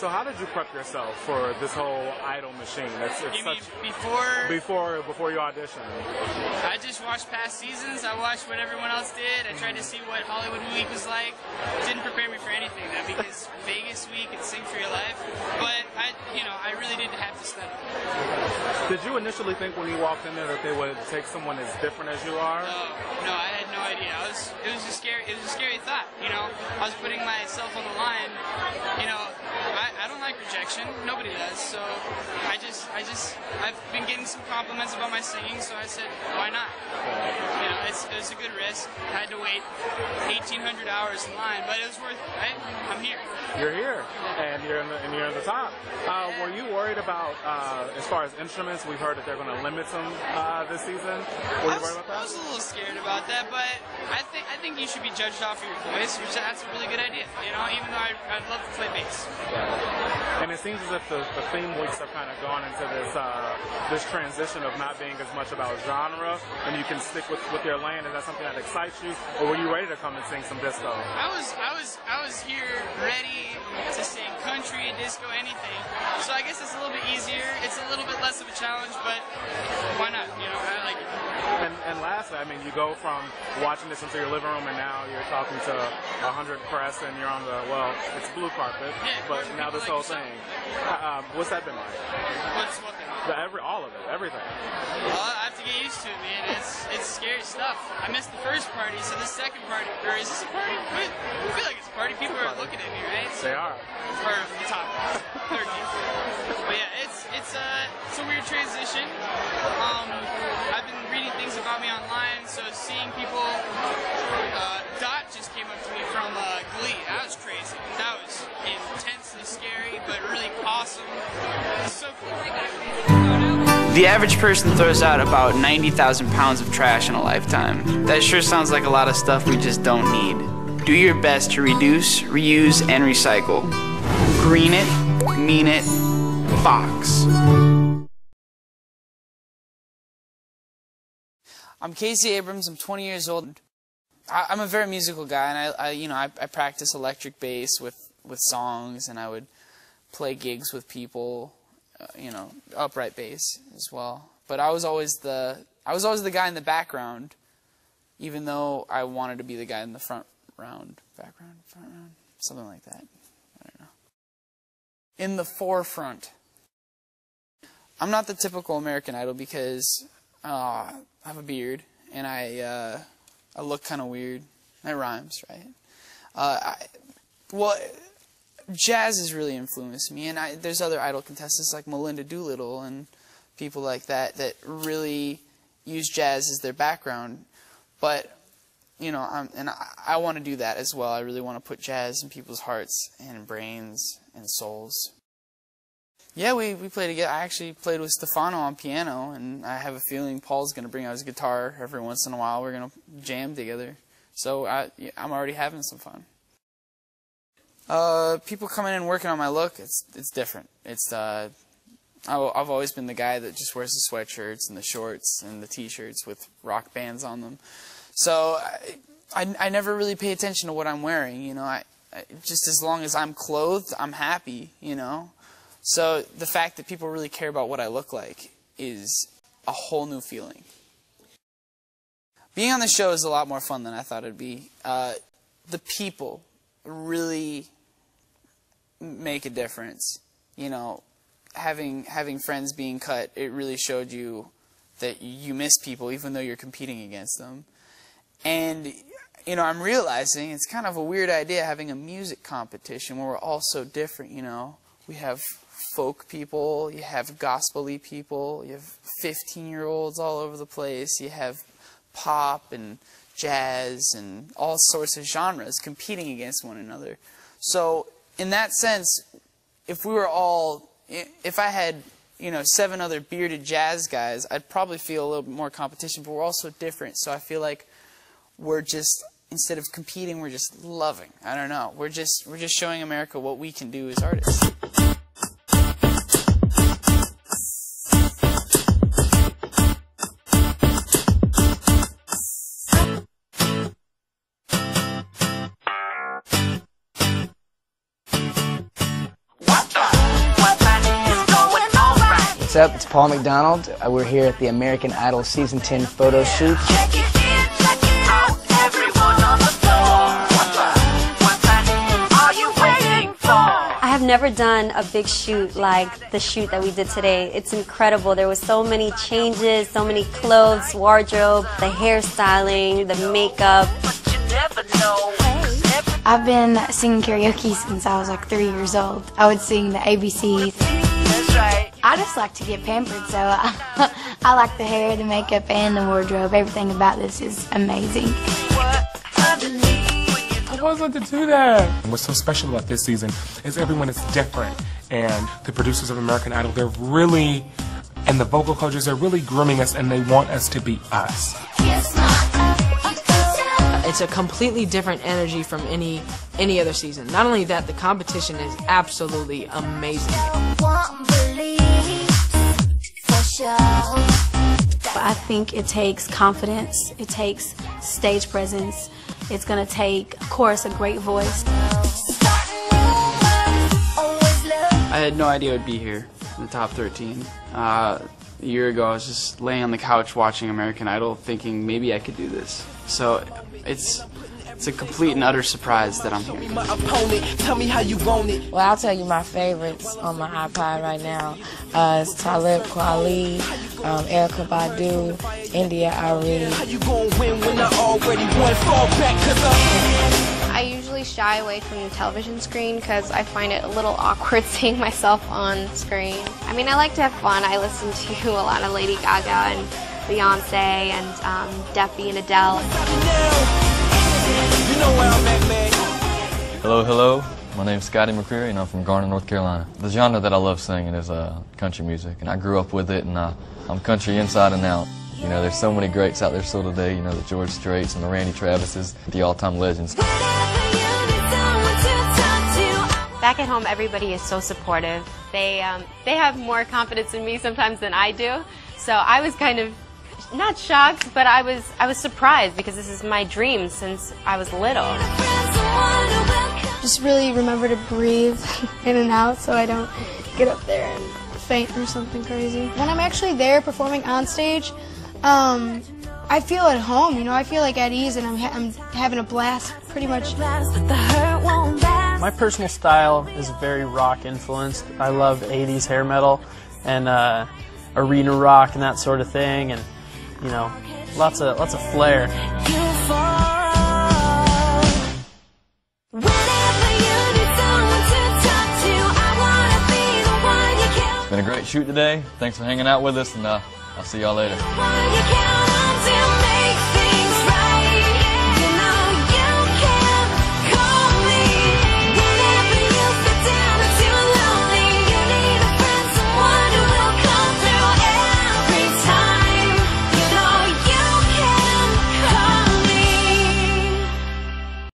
So how did you prep yourself for this whole idol machine? You mean before you auditioned? I just watched past seasons. I watched what everyone else did. I tried to see what Hollywood Week was like. It didn't prepare me for anything though, because Vegas Week and Sing for Your Life. But I really didn't have to study. Did you initially think when you walked in there that they would take someone as different as you are? No, I had no idea. It was a scary thought. I was putting myself on the line. I don't like rejection. Nobody does. So I've been getting some compliments about my singing, so I said, why not? It was a good risk. I had to wait 1,800 hours in line, but it was worth it, right? I'm here. You're here, and you're in the top. Were you worried about, as far as instruments, we've heard that they're going to limit them this season? Were you worried about that? I was a little scared about that, but I think you should be judged off of your voice, which that's a really good idea. Even though I'd love to play bass. Yeah. And it seems as if the theme weeks have kind of gone into this transition of not being as much about genre, and you can stick with your lane. Is that something that excites you, or were you ready to come and sing some disco? I was here ready to sing country, disco, anything. So I guess it's a little bit easier. It's a little bit less of a challenge, but why not? I like it. And lastly, you go from watching this into your living room, and now you're talking to 100 press, and you're on it's blue carpet, but now this whole thing. What's that been like? What's what been like? All of it, everything. Well, I have to get used to it, man. It's scary stuff. I missed the first party, so the second party, or is this a party? I feel like it's a party. People are looking at me, right? They are. Or the top, third game. But yeah, it's a weird transition. I've been reading things about me online, so seeing people. Dot just came up to me from Glee. That was crazy. That was intensely scary, but really awesome. It's so cool. The average person throws out about 90,000 pounds of trash in a lifetime. That sure sounds like a lot of stuff we just don't need. Do your best to reduce, reuse, and recycle. Green it, mean it, Fox. I'm Casey Abrams. I'm 20 years old. I'm a very musical guy, and I practice electric bass with songs, and I would play gigs with people, upright bass as well. But I was always the guy in the background, even though I wanted to be the guy in the front round, something like that. I don't know. In the forefront. I'm not the typical American Idol because I have a beard, and I look kind of weird. That rhymes, right? Well, jazz has really influenced me, and there's other Idol contestants like Melinda Doolittle and people like that really use jazz as their background. But I want to do that as well. I really want to put jazz in people's hearts and brains and souls. Yeah, we play together. I actually played with Stefano on piano, and I have a feeling Paul's going to bring out his guitar every once in a while. We're going to jam together. So I'm already having some fun. People coming in and working on my look, it's different. I've always been the guy that just wears the sweatshirts and the shorts and the t-shirts with rock bands on them. So I never really pay attention to what I'm wearing. I just as long as I'm clothed, I'm happy. So the fact that people really care about what I look like is a whole new feeling. Being on the show is a lot more fun than I thought it'd be. The people really make a difference. Having friends being cut, it really showed you that you miss people even though you're competing against them. And I'm realizing it's kind of a weird idea having a music competition where we're all so different. We have folk people, you have gospel-y people, you have 15-year-olds all over the place, you have pop and jazz and all sorts of genres competing against one another. So in that sense, if I had 7 other bearded jazz guys, I'd probably feel a little bit more competition, but we're all so different. So I feel like we're just, instead of competing, we're just loving. I don't know. We're just showing America what we can do as artists. What? What's up? It's Paul McDonald. We're here at the American Idol Season 10 photo shoot. I have never done a big shoot like the shoot that we did today. It's incredible. There was so many changes, so many clothes, wardrobe, the hairstyling, the makeup. I've been singing karaoke since I was like 3 years old. I would sing the ABCs. I just like to get pampered, so I like the hair, the makeup, and the wardrobe. Everything about this is amazing. I wasn't to do that. And what's so special about this season is everyone is different, and the producers of American Idol, they're really, and the vocal coaches, they're really grooming us, and they want us to be us. It's a completely different energy from any other season. Not only that, the competition is absolutely amazing. I think it takes confidence, it takes stage presence, it's going to take, of course, a great voice. I had no idea I'd be here in the top 13. A year ago, I was just laying on the couch watching American Idol thinking maybe I could do this. So it's a complete and utter surprise that I'm here. Well, I'll tell you my favorites on my iPod right now. It's Talib Kweli, Erykah Badu, India Arie. I usually shy away from the television screen because I find it a little awkward seeing myself on screen. I mean, I like to have fun. I listen to a lot of Lady Gaga and Beyonce and Duffy and Adele. Hello, hello. My name's Scotty McCreary, and I'm from Garner, North Carolina. The genre that I love singing is country music, and I grew up with it, and I'm country inside and out. You know, there's so many greats out there still today, you know, the George Straits and the Randy Travises, the all-time legends. Back at home, everybody is so supportive. They have more confidence in me sometimes than I do. So I was kind of not shocked, but I was surprised because this is my dream since I was little. Just really remember to breathe in and out so I don't get up there and faint or something crazy. When I'm actually there performing on stage, I feel at home, you know, I feel like at ease and I'm having a blast pretty much. My personal style is very rock influenced. I love 80s hair metal and arena rock and that sort of thing, and you know, lots of flair. It's been a great shoot today. Thanks for hanging out with us, and I'll see y'all later.